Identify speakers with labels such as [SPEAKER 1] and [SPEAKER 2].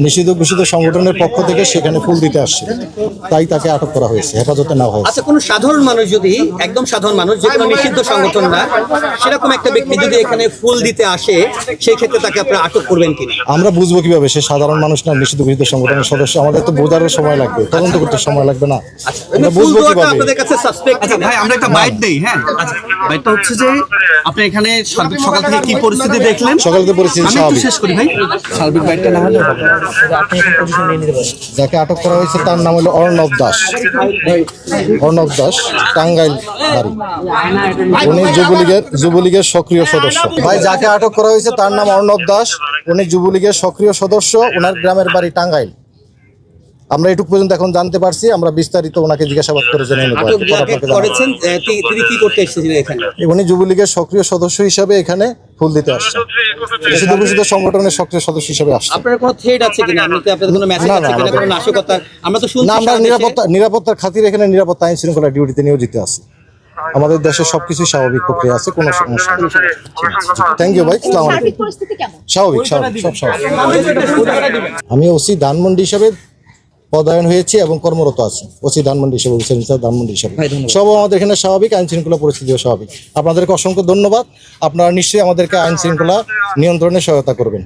[SPEAKER 1] নিষিদ্ধ ঘোষিত সংগঠনের পক্ষ থেকে সেখানে ফুল দিতে আসছে, তাই তাকে আটক করা হয়েছে, হেফাজতে নেওয়া হয়েছে।
[SPEAKER 2] আচ্ছা, কোনো সাধারণ মানুষ যদি, একদম সাধারণ মানুষ, যে কোনো নিষিদ্ধ সংগঠন না সেরকম একটা ব্যক্তি যদি এখানে ফুল দিতে আসে, সেই ক্ষেত্রে তাকে আপনারা আটক করবেন কিনা?
[SPEAKER 1] আমরা বুঝবো কিভাবে সে সাধারণ মানুষ না নিষিদ্ধ ঘোষিত সংগঠনের সদস্য? আমাদের তো বোঝারও সময় লাগবে, তদন্ত করতে সময় লাগবে না? আমরা
[SPEAKER 2] ফুল
[SPEAKER 1] বুঝবো
[SPEAKER 2] দেওয়াটা
[SPEAKER 1] কিভাবে?
[SPEAKER 2] আপনাদের কাছে সাসপেক্ট?
[SPEAKER 3] আচ্ছা ভাই, আমরা একটা বাইট দেই। হ্যাঁ, আচ্ছা, বাইটটা হচ্ছে যে আপনি এখানে সার্বিক সকাল থেকে কি পরিস্থিতি দেখলেন?
[SPEAKER 1] সকালে পরিস্থিতি
[SPEAKER 3] আমি একটু
[SPEAKER 1] স্বাভাবিক।
[SPEAKER 3] শেষ করি ভাই, সার্বিক বাইটটা না হলে হবে না।
[SPEAKER 1] যাকে আটক করা হয়েছে তার নাম হলো অর্ণব দাস। অর্ণব দাস, টাঙ্গাইল বাড়ি। উনি যুবলীগের সক্রিয় সদস্য। ভাই, যাকে আটক করা হয়েছে তার নাম অর্ণব দাস, উনি যুবলীগের সক্রিয় সদস্য, ওনার গ্রামের বাড়ি টাঙ্গাইল। আমরা এটুকু পর্যন্ত এখন জানতে পারছি, আমরা বিস্তারিত ওনাকে জিজ্ঞাসাবাদ করে জেনে নেব।
[SPEAKER 2] আটক যাকে করেছেন তিনি কি করতে এসেছিলেন এখানে?
[SPEAKER 1] উনি যুবলীগের সক্রিয় সদস্য হিসাবে এখানে ফুল দিতে আসছেন, নিষিদ্ধ ঘোষিত সংগঠনের সক্রিয় সদস্য হিসাবে আসছেন।
[SPEAKER 2] আপনার কোনো থ্রেড আছে কিনা? আপনাদের কোনো মেসেজ আছে কিনা, কোনো নাশকতা? আমরা তো শুনছি
[SPEAKER 1] না, আমরা নিরাপত্তার খাতিরে এখানে নিরাপত্তা আইন শৃঙ্খলা ডিউটিতে নিয়োজিত আছি। আমাদের দেশে সবকিছুই স্বাভাবিক প্রক্রিয়া আছে, কোনো সমস্যা নেই। থ্যাংক ইউ ভাই, আসসালামু আলাইকুম। স্বাভাবিক, সব স্বাভাবিক। আমি ওসি ধানমন্ডি হিসাবে পদায়ন হয়েছি এবং কর্মরত আছি। ওসি ধানমন্ডি হিসাবে, ধানমন্ডি হিসাবে সব আমাদের এখানে স্বাভাবিক, আইন শৃঙ্খলা পরিস্থিতিও স্বাভাবিক। আপনাদেরকে অসংখ্য ধন্যবাদ। আপনারা নিশ্চয়ই আমাদেরকে আইন শৃঙ্খলা নিয়ন্ত্রণে সহায়তা করবেন।